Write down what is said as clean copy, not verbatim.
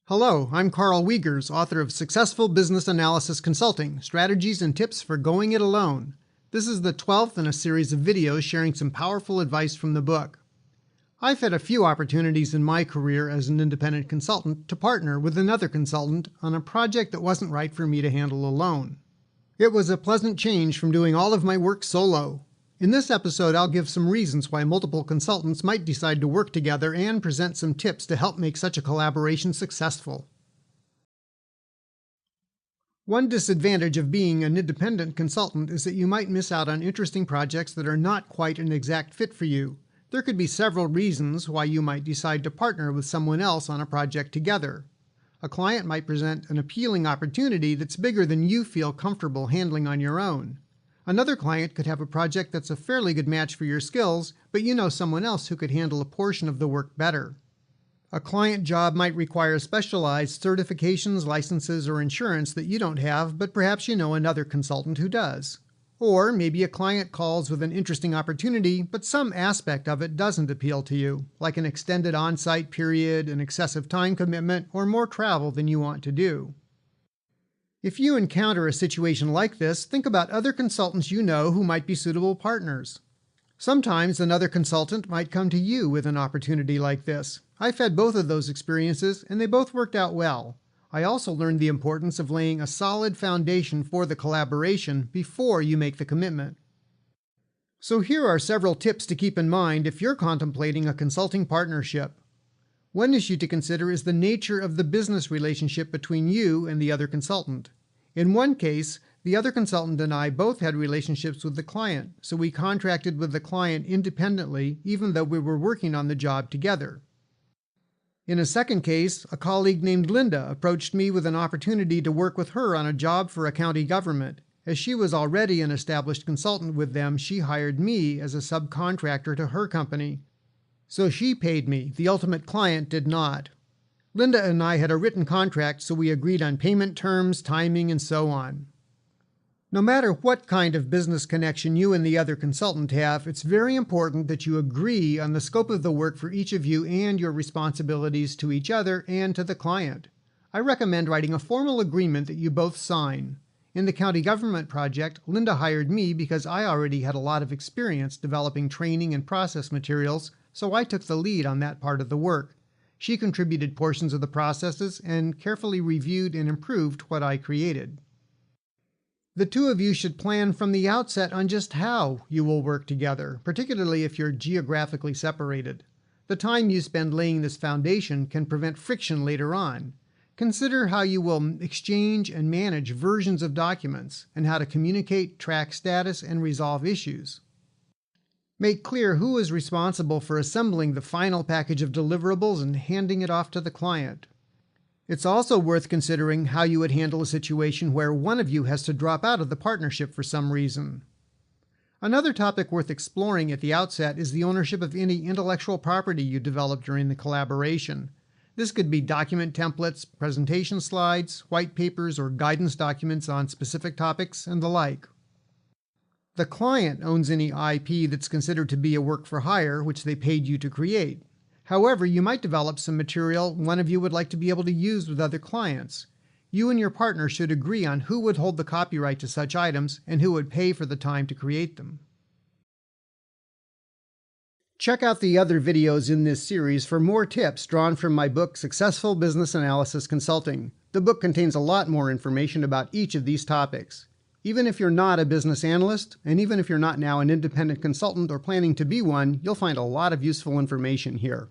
Hello, I'm Karl Wiegers, author of Successful Business Analysis Consulting, Strategies and Tips for Going It Alone. This is the 12th in a series of videos sharing some powerful advice from the book. I've had a few opportunities in my career as an independent consultant to partner with another consultant on a project that wasn't right for me to handle alone. It was a pleasant change from doing all of my work solo. In this episode, I'll give some reasons why multiple consultants might decide to work together and present some tips to help make such a collaboration successful. One disadvantage of being an independent consultant is that you might miss out on interesting projects that are not quite an exact fit for you. There could be several reasons why you might decide to partner with someone else on a project together. A client might present an appealing opportunity that's bigger than you feel comfortable handling on your own. Another client could have a project that's a fairly good match for your skills, but you know someone else who could handle a portion of the work better. A client job might require specialized certifications, licenses, or insurance that you don't have, but perhaps you know another consultant who does. Or maybe a client calls with an interesting opportunity, but some aspect of it doesn't appeal to you, like an extended on-site period, an excessive time commitment, or more travel than you want to do. If you encounter a situation like this, think about other consultants you know who might be suitable partners. Sometimes another consultant might come to you with an opportunity like this. I've had both of those experiences, and they both worked out well. I also learned the importance of laying a solid foundation for the collaboration before you make the commitment. So here are several tips to keep in mind if you're contemplating a consulting partnership. One issue to consider is the nature of the business relationship between you and the other consultant. In one case, the other consultant and I both had relationships with the client, so we contracted with the client independently even though we were working on the job together. In a second case, a colleague named Linda approached me with an opportunity to work with her on a job for a county government. As she was already an established consultant with them, she hired me as a subcontractor to her company. So she paid me, the ultimate client did not. Linda and I had a written contract, so we agreed on payment terms, timing, and so on. No matter what kind of business connection you and the other consultant have, it's very important that you agree on the scope of the work for each of you and your responsibilities to each other and to the client. I recommend writing a formal agreement that you both sign. In the county government project, Linda hired me because I already had a lot of experience developing training and process materials, so I took the lead on that part of the work. She contributed portions of the processes and carefully reviewed and improved what I created. The two of you should plan from the outset on just how you will work together, particularly if you're geographically separated. The time you spend laying this foundation can prevent friction later on. Consider how you will exchange and manage versions of documents and how to communicate, track status, and resolve issues. Make clear who is responsible for assembling the final package of deliverables and handing it off to the client. It's also worth considering how you would handle a situation where one of you has to drop out of the partnership for some reason. Another topic worth exploring at the outset is the ownership of any intellectual property you develop during the collaboration. This could be document templates, presentation slides, white papers, or guidance documents on specific topics, and the like. The client owns any IP that's considered to be a work for hire, which they paid you to create. However, you might develop some material one of you would like to be able to use with other clients. You and your partner should agree on who would hold the copyright to such items and who would pay for the time to create them. Check out the other videos in this series for more tips drawn from my book, Successful Business Analysis Consulting. The book contains a lot more information about each of these topics. Even if you're not a business analyst, and even if you're not now an independent consultant or planning to be one, you'll find a lot of useful information here.